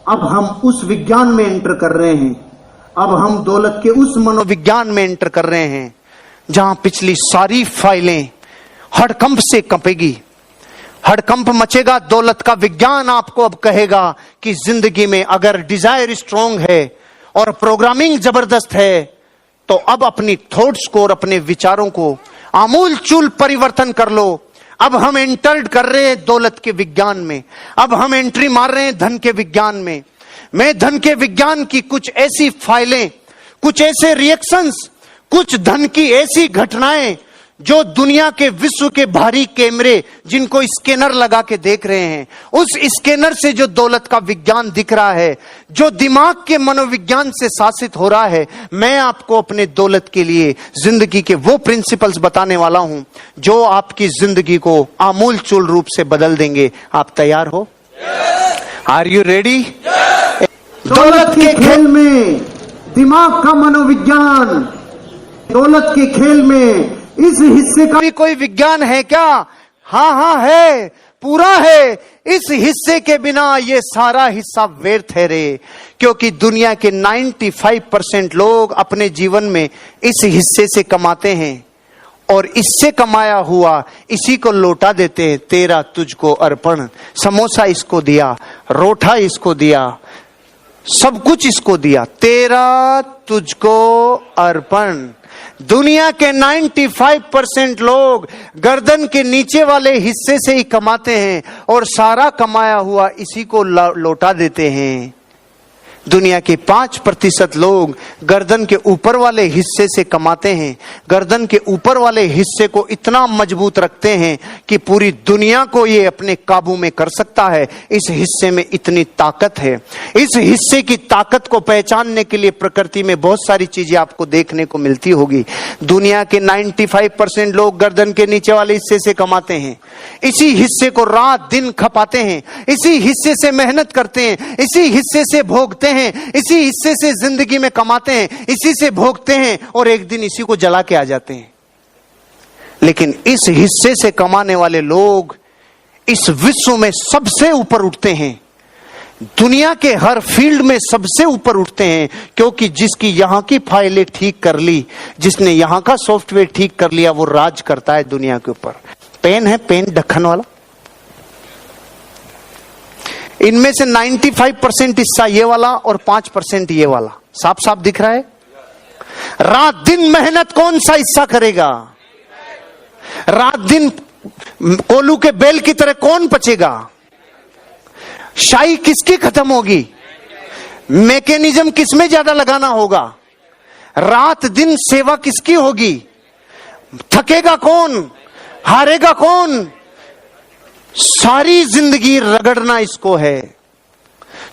अब हम उस विज्ञान में एंटर कर रहे हैं। अब हम दौलत के उस मनोविज्ञान में एंटर कर रहे हैं जहां पिछली सारी फाइलें हड़कंप से कंपेगी, हड़कंप मचेगा। दौलत का विज्ञान आपको अब कहेगा कि जिंदगी में अगर डिजायर स्ट्रांग है और प्रोग्रामिंग जबरदस्त है तो अब अपनी थॉट्स को और अपने विचारों को आमूल चूल परिवर्तन कर लो। अब हम एंटर्ड कर रहे हैं दौलत के विज्ञान में, अब हम एंट्री मार रहे हैं धन के विज्ञान में। मैं धन के विज्ञान की कुछ ऐसी फाइलें, कुछ ऐसे रिएक्शंस, कुछ धन की ऐसी घटनाएं जो दुनिया के विश्व के भारी कैमरे जिनको स्कैनर लगा के देख रहे हैं, उस स्कैनर से जो दौलत का विज्ञान दिख रहा है, जो दिमाग के मनोविज्ञान से शासित हो रहा है, मैं आपको अपने दौलत के लिए जिंदगी के वो प्रिंसिपल्स बताने वाला हूं जो आपकी जिंदगी को आमूल चूल रूप से बदल देंगे। आप तैयार हो? Are you ready? दौलत के खेल में दिमाग का मनोविज्ञान, दौलत के खेल में इस हिस्से का भी कोई विज्ञान है क्या? हाँ हाँ है, पूरा है। इस हिस्से के बिना ये सारा हिस्सा व्यर्थ है रे, क्योंकि दुनिया के 95% लोग अपने जीवन में इस हिस्से से कमाते हैं और इससे कमाया हुआ इसी को लौटा देते हैं। तेरा तुझको अर्पण, समोसा इसको दिया, रोटा इसको दिया, सब कुछ इसको दिया, तेरा तुझको अर्पण। दुनिया के 95% लोग गर्दन के नीचे वाले हिस्से से ही कमाते हैं और सारा कमाया हुआ इसी को लौटा देते हैं। दुनिया के 5% लोग गर्दन के ऊपर वाले हिस्से से कमाते हैं, गर्दन के ऊपर वाले हिस्से को इतना मजबूत रखते हैं कि पूरी दुनिया को ये अपने काबू में कर सकता है। इस हिस्से में इतनी ताकत है। इस हिस्से की ताकत को पहचानने के लिए प्रकृति में बहुत सारी चीजें आपको देखने को मिलती होगी। दुनिया के 95% लोग गर्दन के नीचे वाले हिस्से से कमाते हैं, इसी हिस्से को रात दिन खपाते हैं, इसी हिस्से से मेहनत करते हैं, इसी हिस्से से भोगते हैं, इसी हिस्से से जिंदगी में कमाते हैं, इसी से भोगते हैं और एक दिन इसी को जला के आ जाते हैं। लेकिन इस हिस्से से कमाने वाले लोग इस विश्व में सबसे ऊपर उठते हैं, दुनिया के हर फील्ड में सबसे ऊपर उठते हैं, क्योंकि जिसकी यहां की फाइलें ठीक कर ली, जिसने यहां का सॉफ्टवेयर ठीक कर लिया, वो राज करता है दुनिया के ऊपर। पेन है, पेन ढक्कन वाला, इनमें से 95% हिस्सा ये वाला और 5% ये वाला। साफ साफ दिख रहा है। रात दिन मेहनत कौन सा हिस्सा करेगा? रात दिन कोलू के बेल की तरह कौन पचेगा? शाई किसकी खत्म होगी? मैकेनिज्म किसमें ज्यादा लगाना होगा? रात दिन सेवा किसकी होगी? थकेगा कौन? हारेगा कौन? सारी जिंदगी रगड़ना इसको है।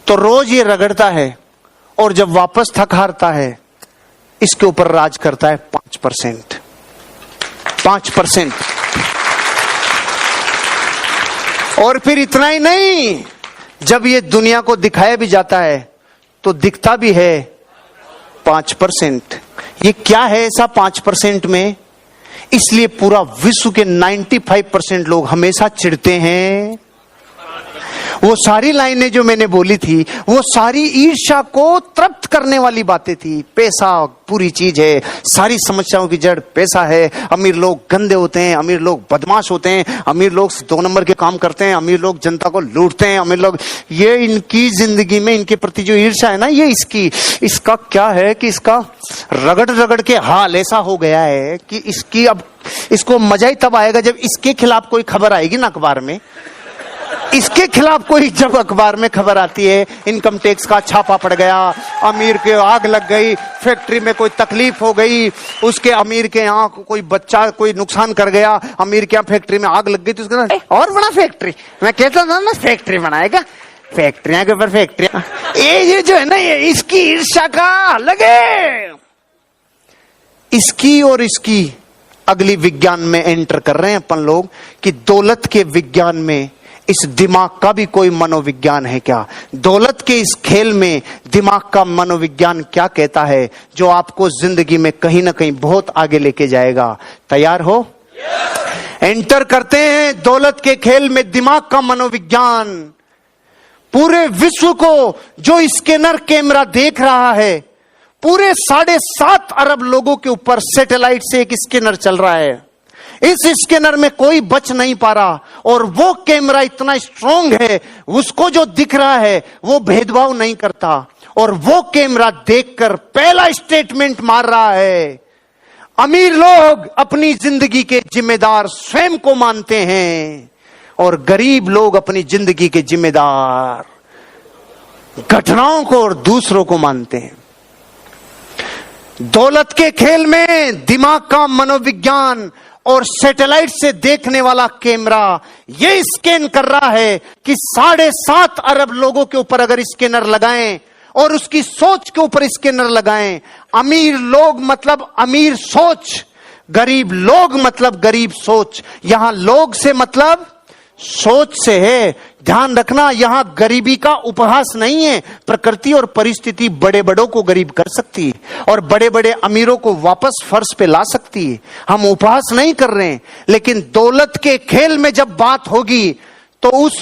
तो रोज ये रगड़ता है और जब वापस थक हारता है, इसके ऊपर राज करता है 5%। 5%। और फिर इतना ही नहीं, जब ये दुनिया को दिखाया भी जाता है तो दिखता भी है 5%। ये क्या है ऐसा 5% में? इसलिए पूरा विश्व के 95% लोग हमेशा चिढ़ते हैं। वो सारी लाइनें जो मैंने बोली थी, वो सारी ईर्ष्या को तृप्त करने वाली बातें थी। पैसा पूरी चीज है, सारी समस्याओं की जड़ पैसा है। अमीर लोग गंदे होते हैं, अमीर लोग बदमाश होते हैं, अमीर लोग 2 नंबर के काम करते हैं, अमीर लोग जनता को लूटते हैं, अमीर लोग, ये इनकी जिंदगी में इनके प्रति जो ईर्ष्या है ना, ये इसका क्या है कि इसका रगड़ रगड़ के हाल ऐसा हो गया है कि इसकी अब इसको मजा ही तब आएगा जब इसके खिलाफ कोई खबर आएगी ना अखबार में। इसके खिलाफ कोई जब अखबार में खबर आती है, इनकम टैक्स का छापा पड़ गया, अमीर के आग लग गई, फैक्ट्री में कोई तकलीफ हो गई, उसके अमीर के यहाँ कोई बच्चा कोई नुकसान कर गया, अमीर के यहाँ फैक्ट्री में आग लग गई, तो उसके और बड़ा फैक्ट्री, मैं कहता था ना फैक्ट्री बनाएगा, फैक्ट्रियां के ऊपर फैक्ट्रियां। ये जो है ना, ये इसकी ईर्ष्या का अलग है। इसकी और इसकी अगली विज्ञान में एंटर कर रहे हैं अपन लोग कि दौलत के विज्ञान में इस दिमाग का भी कोई मनोविज्ञान है क्या? दौलत के इस खेल में दिमाग का मनोविज्ञान क्या कहता है, जो आपको जिंदगी में कहीं ना कहीं बहुत आगे लेके जाएगा। तैयार हो? एंटर करते हैं दौलत के खेल में दिमाग का मनोविज्ञान। पूरे विश्व को जो स्कैनर कैमरा देख रहा है, पूरे 7.5 अरब लोगों के ऊपर सैटेलाइट से एक स्कैनर चल रहा है। इस स्कैनर में कोई बच नहीं पा रहा, और वो कैमरा इतना स्ट्रांग है, उसको जो दिख रहा है वो भेदभाव नहीं करता, और वो कैमरा देखकर पहला स्टेटमेंट मार रहा है, अमीर लोग अपनी जिंदगी के जिम्मेदार स्वयं को मानते हैं और गरीब लोग अपनी जिंदगी के जिम्मेदार घटनाओं को और दूसरों को मानते हैं। दौलत के खेल में दिमाग का मनोविज्ञान और सैटेलाइट से देखने वाला कैमरा ये स्कैन कर रहा है कि 7.5 अरब लोगों के ऊपर अगर स्कैनर लगाएं और उसकी सोच के ऊपर स्कैनर लगाएं, अमीर लोग मतलब अमीर सोच, गरीब लोग मतलब गरीब सोच। यहां लोग से मतलब सोच से है। ध्यान रखना, यहां गरीबी का उपहास नहीं है। प्रकृति और परिस्थिति बड़े बड़ों को गरीब कर सकती है और बड़े बड़े अमीरों को वापस फर्श पे ला सकती है। हम उपहास नहीं कर रहे हैं, लेकिन दौलत के खेल में जब बात होगी तो उस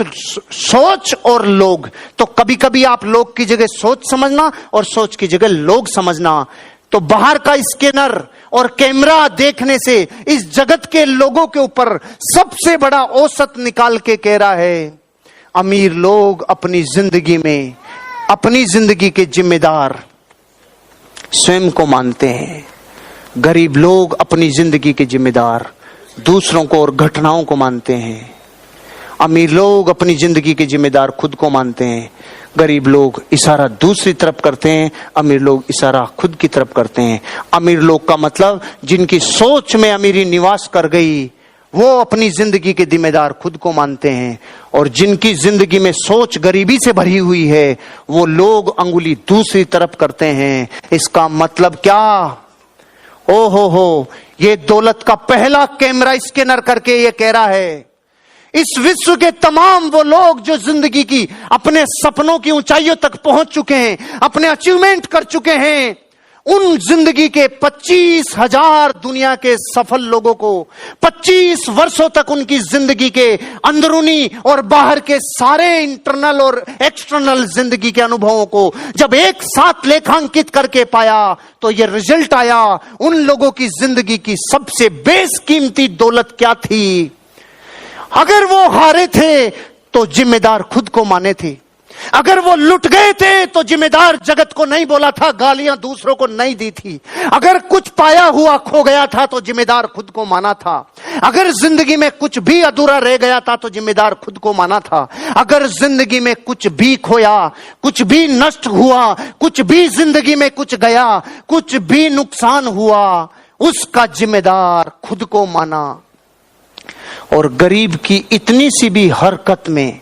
सोच और लोग, तो कभी कभी आप लोग की जगह सोच समझना और सोच की जगह लोग समझना। तो बाहर का स्कैनर और कैमरा देखने से इस जगत के लोगों के ऊपर सबसे बड़ा औसत निकाल के कह रहा है, अमीर लोग अपनी जिंदगी में अपनी जिंदगी के जिम्मेदार स्वयं को मानते हैं, गरीब लोग अपनी जिंदगी के जिम्मेदार दूसरों को और घटनाओं को मानते हैं। अमीर लोग अपनी जिंदगी के जिम्मेदार खुद को मानते हैं, गरीब लोग इशारा दूसरी तरफ करते हैं, अमीर लोग इशारा खुद की तरफ करते हैं। अमीर लोग का मतलब जिनकी सोच में अमीरी निवास कर गई, वो अपनी जिंदगी के जिम्मेदार खुद को मानते हैं, और जिनकी जिंदगी में सोच गरीबी से भरी हुई है, वो लोग अंगुली दूसरी तरफ करते हैं। इसका मतलब क्या? ओ हो, ये दौलत का पहला कैमरा स्कैनर करके ये कह रहा है, इस विश्व के तमाम वो लोग जो जिंदगी की अपने सपनों की ऊंचाइयों तक पहुंच चुके हैं, अपने अचीवमेंट कर चुके हैं, उन जिंदगी के 25,000 दुनिया के सफल लोगों को 25 वर्षों तक उनकी जिंदगी के अंदरूनी और बाहर के सारे इंटरनल और एक्सटर्नल जिंदगी के अनुभवों को जब एक साथ लेखांकित करके पाया, तो ये रिजल्ट आया, उन लोगों की जिंदगी की सबसे बेशकीमती दौलत क्या थी। अगर वो हारे थे तो जिम्मेदार खुद को माने थे, अगर वो लुट गए थे तो जिम्मेदार जगत को नहीं बोला था, गालियां दूसरों को नहीं दी थी, अगर कुछ पाया हुआ खो गया था तो जिम्मेदार खुद को माना था, अगर जिंदगी में कुछ भी अधूरा रह गया था तो जिम्मेदार खुद को माना था, अगर जिंदगी में कुछ भी खोया, कुछ भी नष्ट हुआ, कुछ भी जिंदगी में कुछ गया, कुछ भी नुकसान हुआ, उसका जिम्मेदार खुद को माना। और गरीब की इतनी सी भी हरकत में,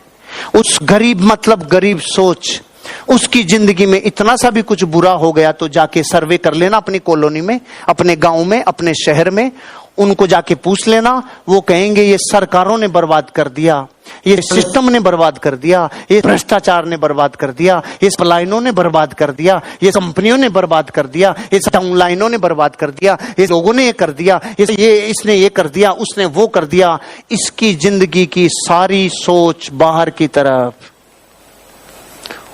उस गरीब मतलब गरीब सोच, उसकी जिंदगी में इतना सा भी कुछ बुरा हो गया तो जाके सर्वे कर लेना अपनी कॉलोनी में, अपने गांव में, अपने शहर में, उनको जाके पूछ लेना। वो कहेंगे ये सरकारों ने बर्बाद कर दिया, ये सिस्टम ने बर्बाद कर दिया, ये भ्रष्टाचार ने बर्बाद कर दिया, ये पलायनों ने बर्बाद कर दिया, ये कंपनियों ने बर्बाद कर दिया, ये डाउनलाइनों ने बर्बाद कर दिया, ये लोगों ने ये कर दिया, इसने ये कर दिया, उसने वो कर दिया। इसकी जिंदगी की सारी सोच बाहर की तरफ,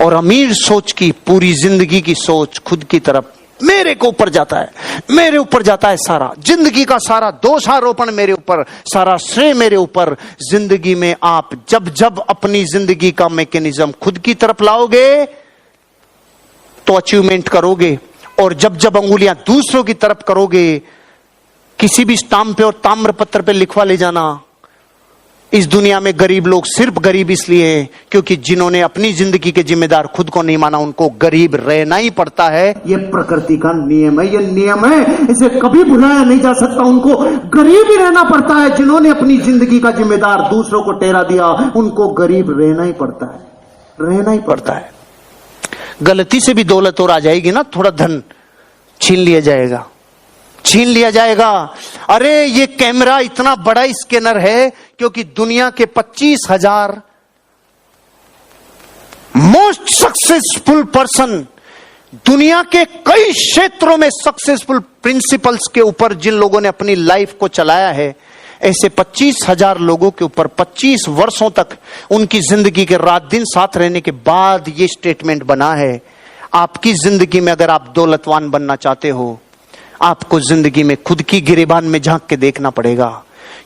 और अमीर सोच की पूरी जिंदगी की सोच खुद की तरफ। मेरे को ऊपर जाता है, मेरे ऊपर जाता है सारा, जिंदगी का सारा दोषारोपण मेरे ऊपर, सारा श्रेय मेरे ऊपर। जिंदगी में आप जब जब अपनी जिंदगी का मैकेनिज्म खुद की तरफ लाओगे तो अचीवमेंट करोगे, और जब जब अंगुलियां दूसरों की तरफ करोगे, किसी भी स्टाम्प पे और ताम्र पत्र पे लिखवा ले जाना, इस दुनिया में गरीब लोग सिर्फ गरीब इसलिए हैं क्योंकि जिन्होंने अपनी जिंदगी के जिम्मेदार खुद को नहीं माना, उनको गरीब रहना ही पड़ता है। ये प्रकृति का नियम है, ये नियम है, इसे कभी भुलाया नहीं जा सकता। उनको गरीब ही रहना पड़ता है। जिन्होंने अपनी जिंदगी का जिम्मेदार दूसरों को ठहरा दिया, उनको गरीब रहना ही पड़ता है, रहना ही पड़ता है। गलती से भी दौलत और आ जाएगी ना, थोड़ा धन छीन लिया जाएगा, छीन लिया जाएगा। अरे ये कैमरा इतना बड़ा स्कैनर है क्योंकि दुनिया के 25,000 मोस्ट सक्सेसफुल पर्सन, दुनिया के कई क्षेत्रों में सक्सेसफुल प्रिंसिपल्स के ऊपर जिन लोगों ने अपनी लाइफ को चलाया है, ऐसे 25,000 लोगों के ऊपर 25 वर्षों तक उनकी जिंदगी के रात दिन साथ रहने के बाद ये स्टेटमेंट बना है। आपकी जिंदगी में अगर आप दौलतवान बनना चाहते हो, आपको जिंदगी में खुद की गिरेबान में झांक के देखना पड़ेगा।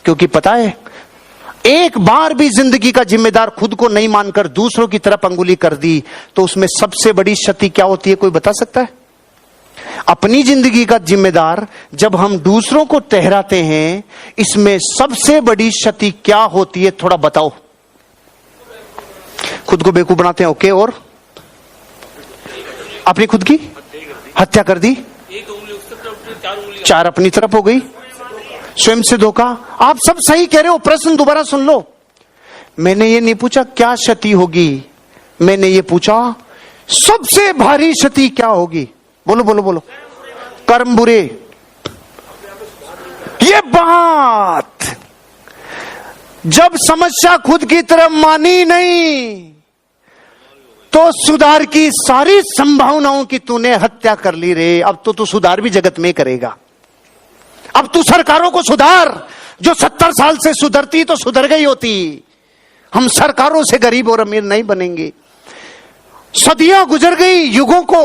क्योंकि पता है, एक बार भी जिंदगी का जिम्मेदार खुद को नहीं मानकर दूसरों की तरफ अंगुली कर दी तो उसमें सबसे बड़ी क्षति क्या होती है, कोई बता सकता है? अपनी जिंदगी का जिम्मेदार जब हम दूसरों को ठहराते हैं, इसमें सबसे बड़ी क्षति क्या होती है, थोड़ा बताओ। खुद को बेवकूफ बनाते हैं, ओके, और अपनी खुद की हत्या कर दी, 4 अपनी तरफ हो गई, स्वयं से धोखा। आप सब सही कह रहे हो, प्रश्न दोबारा सुन लो। मैंने ये नहीं पूछा क्या क्षति होगी, मैंने ये पूछा सबसे भारी क्षति क्या होगी। बोलो बोलो बोलो। कर्म बुरे। ये बात जब समस्या खुद की तरफ मानी नहीं तो सुधार की सारी संभावनाओं की तूने हत्या कर ली रे। अब तो तू सुधार भी जगत में करेगा। अब तू सरकारों को सुधार, जो 70 साल से सुधरती तो सुधर गई होती। हम सरकारों से गरीब और अमीर नहीं बनेंगे। सदियां गुजर गई, युगों को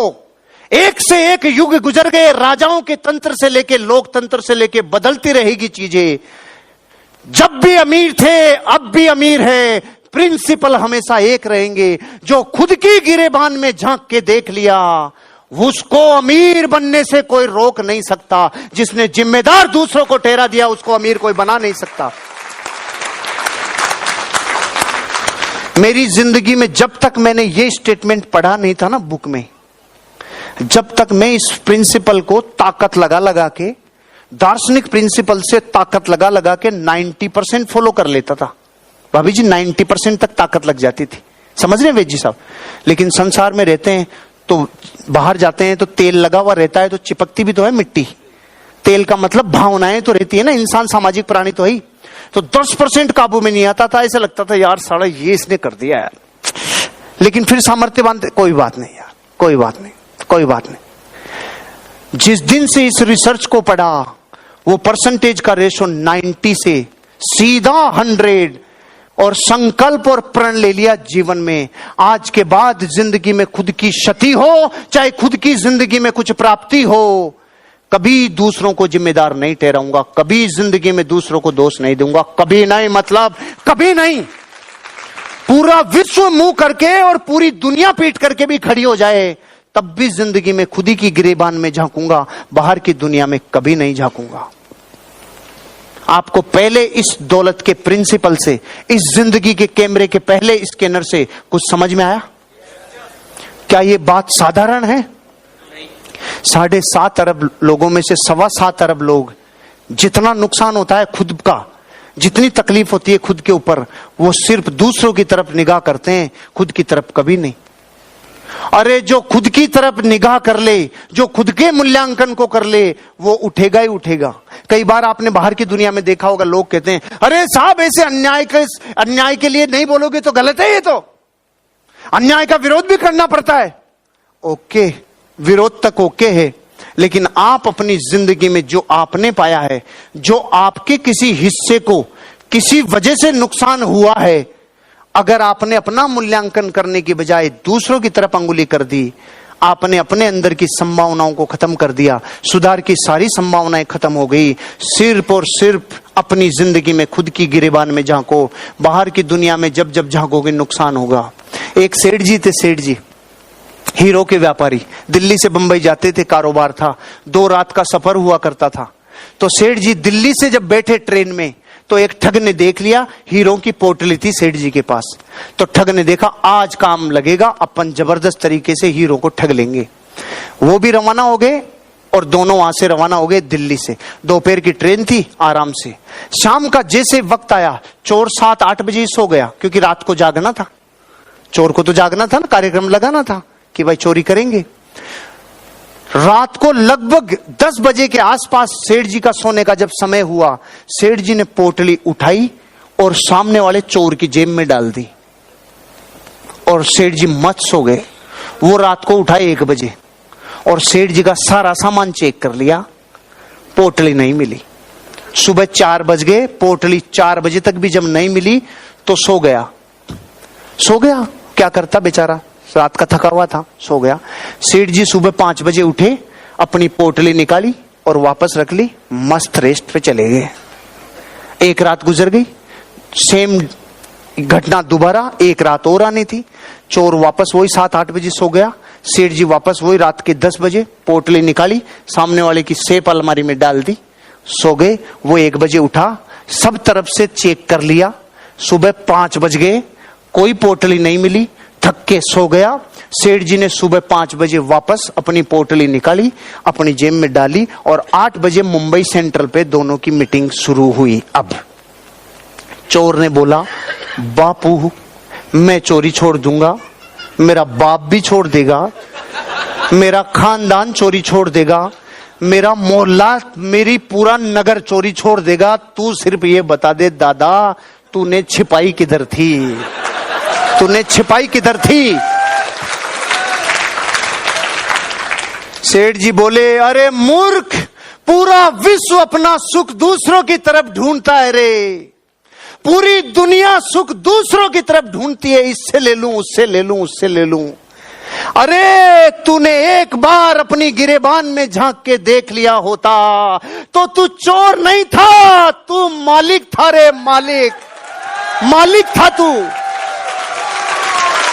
एक से एक युग गुजर गए, राजाओं के तंत्र से लेके लोकतंत्र से लेके बदलती रहेगी चीजें। जब भी अमीर थे अब भी अमीर है, प्रिंसिपल हमेशा एक रहेंगे। जो खुद की गिरेबान में झांक के देख लिया उसको अमीर बनने से कोई रोक नहीं सकता। जिसने जिम्मेदार दूसरों को ठहरा दिया उसको अमीर कोई बना नहीं सकता। मेरी जिंदगी में जब तक मैंने ये स्टेटमेंट पढ़ा नहीं था ना बुक में, जब तक मैं इस प्रिंसिपल को ताकत लगा लगा के, दार्शनिक प्रिंसिपल से ताकत लगा लगा के 90% फॉलो कर लेता था। भाभी जी 90% तक ताकत लग जाती थी, समझ रहे हैं वेद जी साहब। लेकिन संसार में रहते हैं तो बाहर जाते हैं तो तेल लगा हुआ रहता है तो चिपकती भी तो है मिट्टी। तेल का मतलब भावनाएं तो रहती है ना, इंसान सामाजिक प्राणी तो है। तो 10% काबू में नहीं आता था, ऐसा लगता था यार साला ये इसने कर दिया यार, लेकिन फिर सामर्थ्य बांधते, कोई बात नहीं यार, कोई बात नहीं, कोई बात नहीं। जिस दिन से इस रिसर्च को पढ़ा वो परसेंटेज का रेशो 90 से सीधा 100 और संकल्प और प्रण ले लिया जीवन में। आज के बाद जिंदगी में खुद की क्षति हो चाहे खुद की जिंदगी में कुछ प्राप्ति हो, कभी दूसरों को जिम्मेदार नहीं ठहराऊंगा, कभी जिंदगी में दूसरों को दोष नहीं दूंगा, कभी नहीं, मतलब कभी नहीं। पूरा विश्व मुंह करके और पूरी दुनिया पीट करके भी खड़ी हो जाए तब भी जिंदगी में खुद ही की गिरेबान में झांकूंगा, बाहर की दुनिया में कभी नहीं झांकूंगा। आपको पहले इस दौलत के प्रिंसिपल से, इस जिंदगी के कैमरे के पहले स्कैनर से कुछ समझ में आया? क्या ये बात साधारण है? 7.5 अरब लोगों में से 7.25 अरब लोग, जितना नुकसान होता है खुद का, जितनी तकलीफ होती है खुद के ऊपर, वो सिर्फ दूसरों की तरफ निगाह करते हैं, खुद की तरफ कभी नहीं। अरे जो खुद की तरफ निगाह कर ले, जो खुद के मूल्यांकन को कर ले, वो उठेगा ही उठेगा। कई बार आपने बाहर की दुनिया में देखा होगा, लोग कहते हैं अरे साहब ऐसे अन्याय के लिए नहीं बोलोगे तो गलत है, ये तो अन्याय का विरोध भी करना पड़ता है। ओके, विरोध तक ओके है, लेकिन आप अपनी जिंदगी में जो आपने पाया है, जो आपके किसी हिस्से को किसी वजह से नुकसान हुआ है, अगर आपने अपना मूल्यांकन करने की बजाय दूसरों की तरफ अंगुली कर दी, आपने अपने अंदर की संभावनाओं को खत्म कर दिया, सुधार की सारी संभावनाएं खत्म हो गई। सिर्फ और सिर्फ अपनी जिंदगी में खुद की गिरेबान में झांको, बाहर की दुनिया में जब जब झांकोगे नुकसान होगा। एक सेठ जी थे, सेठ जी हीरो के व्यापारी, दिल्ली से बंबई जाते थे, कारोबार था, 2 रात का सफर हुआ करता था। तो सेठ जी दिल्ली से जब बैठे ट्रेन में तो एक ठग ने देख लिया, हीरो की पोटली थी सेठ जी के पास। तो ठग ने देखा आज काम लगेगा, अपन जबरदस्त तरीके से हीरो को ठग लेंगे। वो भी रवाना हो गए और दोनों वहां से रवाना हो गए दिल्ली से। दोपहर की ट्रेन थी, आराम से। शाम का जैसे वक्त आया, चोर 7-8 बजे सो गया, क्योंकि रात को जागना था, चोर को तो जागना था ना, कार्यक्रम लगाना था कि भाई चोरी करेंगे। रात को लगभग 10 बजे के आसपास सेठ जी का सोने का जब समय हुआ, सेठ जी ने पोटली उठाई और सामने वाले चोर की जेब में डाल दी और सेठ जी मत सो गए। वो रात को उठाए 1 बजे और सेठ जी का सारा सामान चेक कर लिया, पोटली नहीं मिली। सुबह 4 बज गए, पोटली 4 बजे तक भी जब नहीं मिली तो सो गया। क्या करता बेचारा, रात का थका हुआ था, सो गया। सेठ जी सुबह 5 बजे उठे, अपनी पोटली निकाली और वापस रख ली, मस्त रेस्ट पे चले गए। एक रात गुजर गई, सेम घटना दोबारा, एक रात और आनी थी। चोर वापस वही 7-8 बजे सो गया, सेठ जी वापस वही रात के 10 बजे पोटली निकाली, सामने वाले की सेफ अलमारी में डाल दी, सो गए। वो 1 बजे उठा, सब तरफ से चेक कर लिया, सुबह 5 बज गए, कोई पोटली नहीं मिली, थक के सो गया। सेठ जी ने सुबह 5 बजे वापस अपनी पोटली निकाली, अपनी जेब में डाली और 8 बजे मुंबई सेंट्रल पे दोनों की मीटिंग शुरू हुई। अब चोर ने बोला, बापू मैं चोरी छोड़ दूंगा, मेरा बाप भी छोड़ देगा, मेरा खानदान चोरी छोड़ देगा, मेरा मोहल्ला, मेरी पूरा नगर चोरी छोड़ देगा, तू सिर्फ ये बता दे दादा, तूने छिपाई किधर थी, तूने छिपाई किधर थी। सेठ जी बोले, अरे मूर्ख, पूरा विश्व अपना सुख दूसरों की तरफ ढूंढता है रे, पूरी दुनिया सुख दूसरों की तरफ ढूंढती है, इससे ले लूं, उससे ले लूं, उससे ले लूं। अरे तूने एक बार अपनी गिरेबान में झांक के देख लिया होता तो तू चोर नहीं था, तू मालिक था रे, मालिक था तू।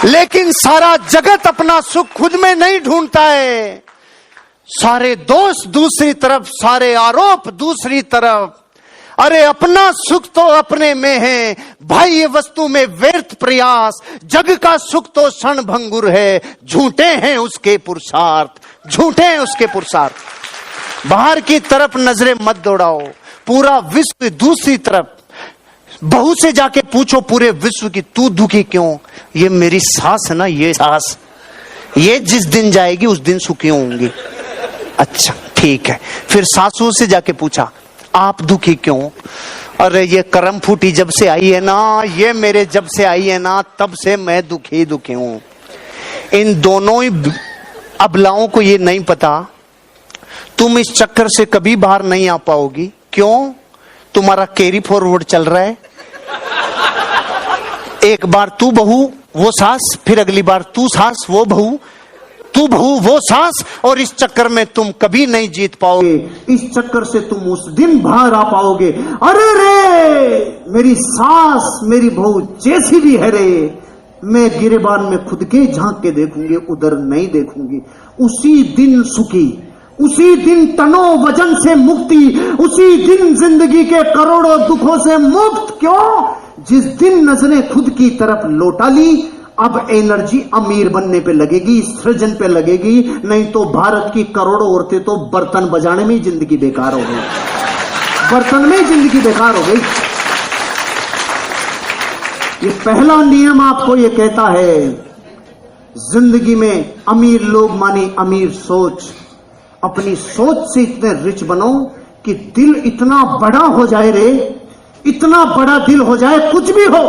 लेकिन सारा जगत अपना सुख खुद में नहीं ढूंढता है, सारे दोष दूसरी तरफ, सारे आरोप दूसरी तरफ। अरे अपना सुख तो अपने में है भाई, ये वस्तु में व्यर्थ प्रयास, जग का सुख तो क्षण भंगुर है, झूठे हैं उसके पुरुषार्थ, झूठे हैं उसके पुरुषार्थ। बाहर की तरफ नजरें मत दौड़ाओ, पूरा विश्व दूसरी तरफ। बहू से जाके पूछो पूरे विश्व की, तू दुखी क्यों? ये मेरी सास है ना, ये सास, ये जिस दिन जाएगी उस दिन सुखी होंगी। अच्छा ठीक है। फिर सासू से जाके पूछा, आप दुखी क्यों? अरे ये करम फूटी जब से आई है ना, ये मेरे जब से आई है ना, तब से मैं दुखी हूं। इन दोनों ही अबलाओं को ये नहीं पता तुम इस चक्कर से कभी बाहर नहीं आ पाओगी। क्यों? तुम्हारा कैरी फॉरवर्ड चल रहा है, एक बार तू बहू वो सास, फिर अगली बार तू सास वो बहू, तू बहू वो सास, और इस चक्कर में तुम कभी नहीं जीत पाओगे। इस चक्कर से तुम उस दिन बाहर आ पाओगे। अरे रे मेरी सास मेरी बहू जैसी भी है रे, मैं गिरेबान में खुद के झांक के देखूंगी, उधर नहीं देखूंगी। उसी दिन सुखी, उसी दिन तनो वजन से मुक्ति, उसी दिन जिंदगी के करोड़ों दुखों से मुक्त। क्यों? जिस दिन नजरें खुद की तरफ लौटा ली, अब एनर्जी अमीर बनने पे लगेगी, सृजन पे लगेगी। नहीं तो भारत की करोड़ों औरतें तो बर्तन बजाने में ही जिंदगी बेकार हो गई, बर्तन में ही जिंदगी बेकार हो गई। ये पहला नियम आपको ये कहता है, जिंदगी में अमीर लोग माने अमीर सोच। अपनी सोच से इतने रिच बनो कि दिल इतना बड़ा हो जाए रे, इतना बड़ा दिल हो जाए, कुछ भी हो।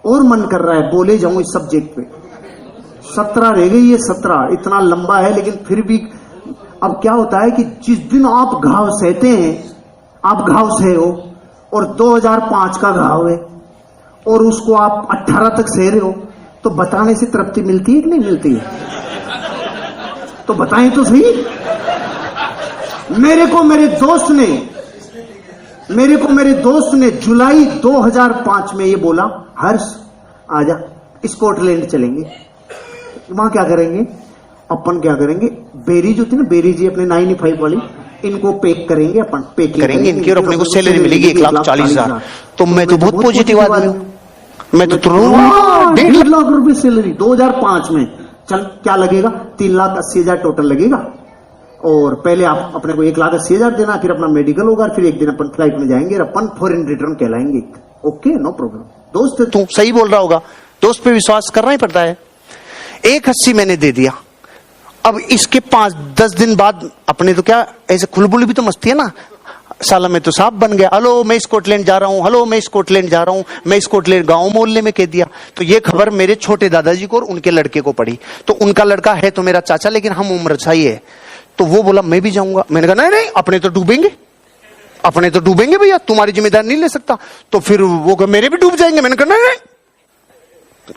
और मन कर रहा है बोले जाऊं इस सब्जेक्ट पे, 17 रह गई, ये 17 इतना लंबा है, लेकिन फिर भी अब क्या होता है कि जिस दिन आप घाव सहते हैं, आप घाव सहे हो और 2005 का घाव है और उसको आप 18 तक सह रहे हो, तो बताने से तृप्ति मिलती है कि नहीं मिलती है? तो बताएं तो सही। मेरे को मेरे दोस्त ने जुलाई 2005 में ये बोला, हर्ष आजा स्कॉटलैंड चलेंगे। वहां क्या करेंगे? अपन क्या करेंगे, बेरी जो थी ना, बेरी जी अपने 95 वाली, इनको पैक करेंगे, अपन पैकिंग करेंगे इनकी, और अपने को सैलरी मिलेगी 1,40,000। तो मैं तो बहुत पॉजिटिव आदमी हूं, मैं तो 1.5 लाख रुपए सैलरी 2005 में। चल क्या लगेगा, 3,80,000 टोटल लगेगा, और पहले आप अपने को 1,80,000 देना, फिर अपना मेडिकल होगा, फिर एक दिन अपन फ्लाइट में जाएंगे और अपन फॉरेन रिटर्न कहलाएंगे। Okay no problem. दोस्त तू सही बोल रहा होगा, दोस्त पे विश्वास करना ही पड़ता है। 1,80 मैंने दे दिया। अब इसके 5-10 दिन बाद अपने तो क्या ऐसे खुलबुली भी तो मस्ती है ना, साला मैं तो साहब बन गया, हेलो मैं स्कॉटलैंड जा रहा हूँ, हेलो मैं स्कॉटलैंड जा रहा हूँ। मैं स्कॉटलैंड गांव मोहल्ले में कह दिया, तो ये खबर मेरे छोटे दादाजी को और उनके लड़के को पड़ी। तो उनका लड़का है तो मेरा चाचा, लेकिन हम उम्र सा ही है। तो वो बोला मैं भी जाऊंगा। मैंने कहा नहीं नहीं, अपने तो डूबेंगे, अपने तो डूबेंगे भैया, तुम्हारी जिम्मेदारी नहीं ले सकता। तो फिर वो कहा मेरे भी डूब जाएंगे। मैंने कहा नहीं नहीं।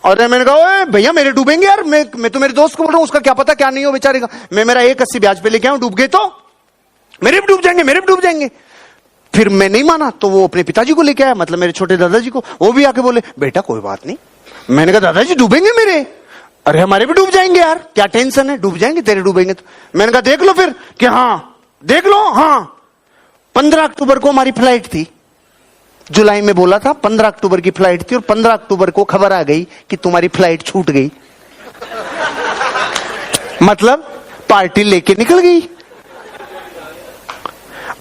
और मैंने कहा भैया मेरे डूबेंगे यार, मैं तो मेरे दोस्त को बोल रहा हूं, उसका क्या पता क्या नहीं हो बेचारे का, मैं मेरा 1.80 ब्याज पे लेके आऊं, डूब गए तो मेरे भी डूब जाएंगे, मेरे भी डूब जाएंगे। फिर मैं नहीं माना तो वो अपने पिताजी को लेके आया, मतलब मेरे छोटे दादाजी को, वो भी आके बोले बेटा कोई बात नहीं। मैंने कहा दादाजी डूबेंगे मेरे। अरे हमारे भी डूब जाएंगे यार, क्या टेंशन है, डूब जाएंगे, तेरे डूबेंगे तो। मैंने कहा देख लो फिर कि हाँ देख लो। हाँ 15 अक्टूबर को हमारी फ्लाइट थी, जुलाई में बोला था 15 अक्टूबर की फ्लाइट थी, और 15 अक्टूबर को खबर आ गई कि तुम्हारी फ्लाइट छूट गई। मतलब पार्टी लेके निकल गई।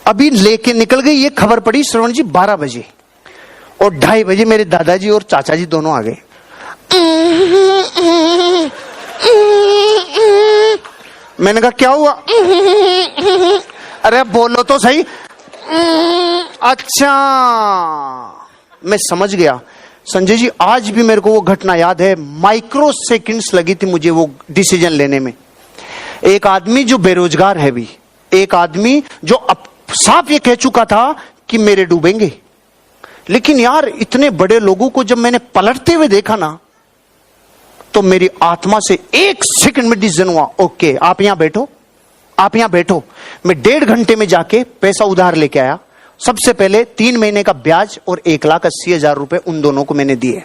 अभी लेके निकल गई, ये खबर पड़ी श्रवण जी 12 बजे, और 2:30 बजे मेरे दादाजी और चाचा जी दोनों आ गए। मैंने कहा क्या हुआ? अरे बोलो तो सही। अच्छा मैं समझ गया संजय जी, आज भी मेरे को वो घटना याद है, माइक्रो सेकंड्स लगी थी मुझे वो डिसीजन लेने में। एक आदमी जो बेरोजगार है भी, एक आदमी जो साफ ये कह चुका था कि मेरे डूबेंगे, लेकिन यार इतने बड़े लोगों को जब मैंने पलटते हुए देखा ना, तो मेरी आत्मा से 1 सेकंड में डिसीजन हुआ, ओके आप यहां बैठो, आप यहां बैठो। मैं 1.5 घंटे में जाके पैसा उधार लेके आया। सबसे पहले 3 महीने का ब्याज और 1,80,000 रुपए उन दोनों को मैंने दिए,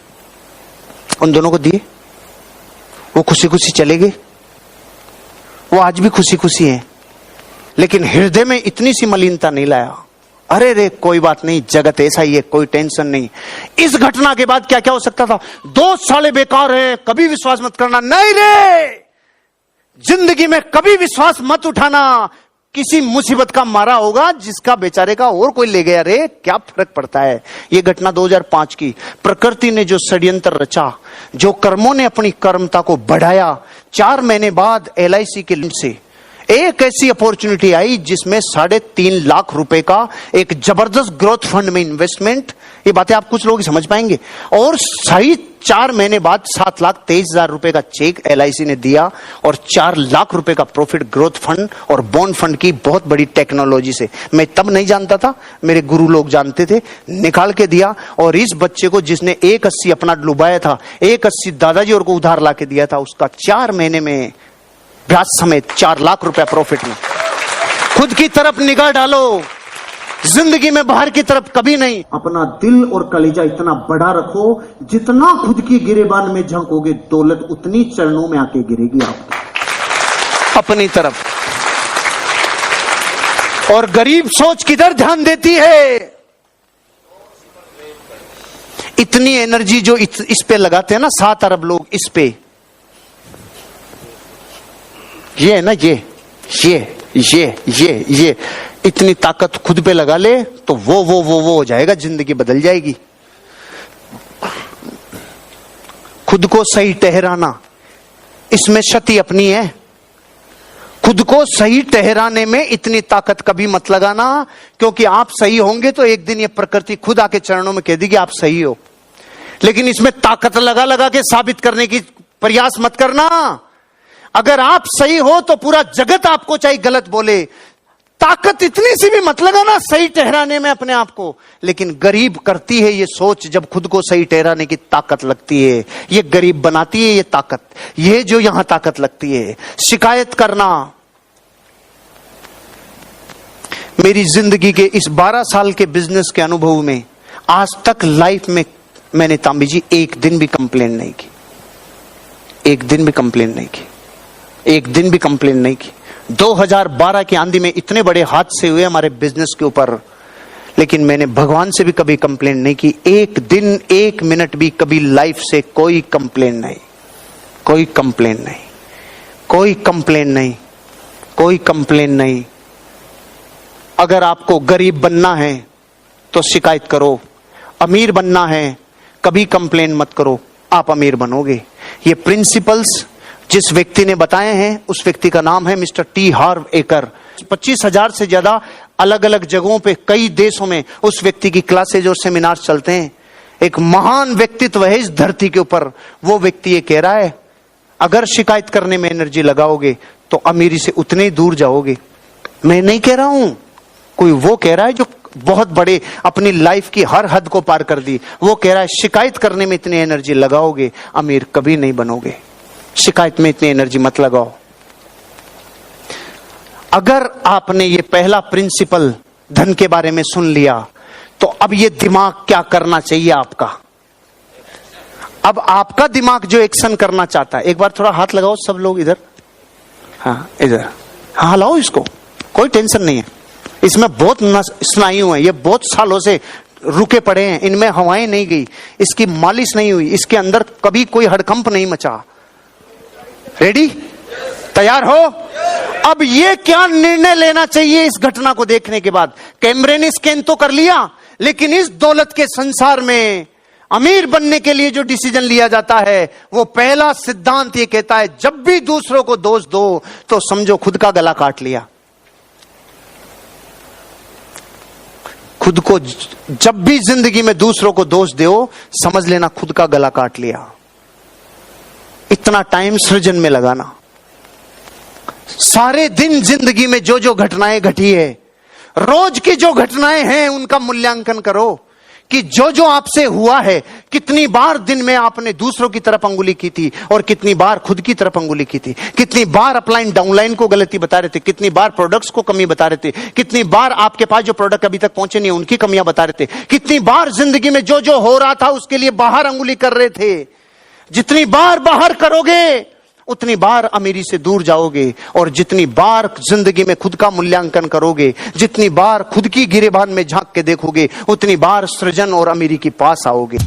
उन दोनों को दिए। वो खुशी खुशी चले गए, वो आज भी खुशी खुशी हैं, लेकिन हृदय में इतनी सी मलिनता नहीं लाया। अरे रे कोई बात नहीं, जगत ऐसा ही है, कोई टेंशन नहीं। इस घटना के बाद क्या क्या हो सकता था? 2 साल बेकार है, कभी विश्वास मत करना। नहीं रे, जिंदगी में कभी विश्वास मत उठाना। किसी मुसीबत का मारा होगा जिसका बेचारे का और कोई ले गया, रे क्या फर्क पड़ता है। यह घटना 2005 की। प्रकृति ने जो षड्यंत्र रचा, जो कर्मों ने अपनी कर्मता को बढ़ाया, 4 महीने बाद LIC के लिंक से एक ऐसी अपॉर्चुनिटी आई जिसमें 3.5 लाख रुपए का एक जबरदस्त ग्रोथ फंड में इन्वेस्टमेंट। ये बातें आप कुछ लोग समझ पाएंगे। और सही 4 महीने बाद 7,23,000 रुपए का चेक LIC ने दिया, और 4 लाख रुपए का प्रॉफिट ग्रोथ फंड और बॉन्ड फंड की बहुत बड़ी टेक्नोलॉजी से। मैं तब नहीं जानता था, मेरे गुरु लोग जानते थे, निकाल के दिया। और इस बच्चे को जिसने 1.80 अपना डुबाया था, 1.80 दादाजी और को उधार ला के दिया था, उसका 4 महीने में ब्याज समेत 4 लाख रुपया प्रॉफिट में। खुद की तरफ निगाह डालो, जिंदगी में बाहर की तरफ कभी नहीं। अपना दिल और कलेजा इतना बड़ा रखो, जितना खुद की गिरेबान में झंकोगे, दौलत उतनी चरणों में आके गिरेगी आपको अपनी तरफ। और गरीब सोच किधर ध्यान देती है? इतनी एनर्जी जो इस पे लगाते हैं ना 7 अरब लोग, इस पे ये है ना, ये इतनी ताकत खुद पे लगा ले तो वो हो जाएगा, जिंदगी बदल जाएगी। खुद को सही ठहराना, इसमें शक्ति अपनी है। खुद को सही ठहराने में इतनी ताकत कभी मत लगाना, क्योंकि आप सही होंगे तो एक दिन ये प्रकृति खुद आके चरणों में कह देगी आप सही हो। लेकिन इसमें ताकत लगा के साबित करने की प्रयास मत करना। अगर आप सही हो तो पूरा जगत आपको चाहे गलत बोले, ताकत इतनी सी भी मत लगाना सही ठहराने में अपने आप को। लेकिन गरीब करती है ये सोच, जब खुद को सही ठहराने की ताकत लगती है, ये गरीब बनाती है ये ताकत। ये जो यहां ताकत लगती है शिकायत करना। मेरी जिंदगी के इस 12 साल के बिजनेस के अनुभव में आज तक लाइफ में मैंने तांबी जी एक दिन भी कंप्लेन नहीं की, एक दिन भी कंप्लेन नहीं की, एक दिन भी कंप्लेन नहीं की। 2012 की आंधी में इतने बड़े हादसे हुए हमारे बिजनेस के ऊपर, लेकिन मैंने भगवान से भी कभी कंप्लेन नहीं की। एक दिन 1 मिनट भी कभी लाइफ से कोई कंप्लेन नहीं, कोई कंप्लेन नहीं, कोई कंप्लेन नहीं, कोई कंप्लेन नहीं। अगर आपको गरीब बनना है तो शिकायत करो, अमीर बनना है कभी कंप्लेन मत करो, आप अमीर बनोगे। ये प्रिंसिपल्स जिस व्यक्ति ने बताए हैं, उस व्यक्ति का नाम है मिस्टर T. हार्व एकर। 25,000 से ज्यादा अलग अलग जगहों पे कई देशों में उस व्यक्ति की क्लासेज और सेमिनार चलते हैं। एक महान व्यक्तित्व है इस धरती के ऊपर। वो व्यक्ति ये कह रहा है, अगर शिकायत करने में एनर्जी लगाओगे तो अमीरी से उतने ही दूर जाओगे। मैं नहीं कह रहा हूं, कोई वो कह रहा है जो बहुत बड़े अपनी लाइफ की हर हद को पार कर दी, वो कह रहा है शिकायत करने में इतनी एनर्जी लगाओगे अमीर कभी नहीं बनोगे, शिकायत में इतनी एनर्जी मत लगाओ। अगर आपने ये पहला प्रिंसिपल धन के बारे में सुन लिया, तो अब ये दिमाग क्या करना चाहिए आपका। अब आपका दिमाग जो एक्शन करना चाहता है, एक बार थोड़ा हाथ लगाओ सब लोग इधर, हाँ इधर, हाँ लाओ इसको, कोई टेंशन नहीं है। इसमें बहुत स्नायु है, ये बहुत सालों से रुके पड़े हैं, इनमें हवाएं नहीं गई, इसकी मालिश नहीं हुई, इसके अंदर कभी कोई हड़कंप नहीं मचा। रेडी, तैयार हो? अब ये क्या निर्णय लेना चाहिए इस घटना को देखने के बाद? कैमरे ने स्कैन तो कर लिया, लेकिन इस दौलत के संसार में अमीर बनने के लिए जो डिसीजन लिया जाता है, वो पहला सिद्धांत ये कहता है, जब भी दूसरों को दोष दो तो समझो खुद का गला काट लिया। खुद को जब भी जिंदगी में दूसरों को दोष दो, समझ लेना खुद का गला काट लिया। इतना टाइम सृजन में लगाना, सारे दिन जिंदगी में जो जो घटनाएं घटी है, रोज की जो घटनाएं हैं उनका मूल्यांकन करो कि जो जो आपसे हुआ है, कितनी बार दिन में आपने दूसरों की तरफ अंगुली की थी और कितनी बार खुद की तरफ अंगुली की थी, कितनी बार अपलाइन डाउनलाइन को गलती बता रहे थे, कितनी बार प्रोडक्ट्स को कमी बता रहे थे, कितनी बार आपके पास जो प्रोडक्ट अभी तक पहुंचे नहीं उनकी कमियां बता रहे थे, कितनी बार जिंदगी में जो जो हो रहा था उसके लिए बाहर अंगुली कर रहे थे। जितनी बार बाहर करोगे उतनी बार अमीरी से दूर जाओगे, और जितनी बार जिंदगी में खुद का मूल्यांकन करोगे, जितनी बार खुद की गिरेबान में झांक के देखोगे, उतनी बार सृजन और अमीरी के पास आओगे।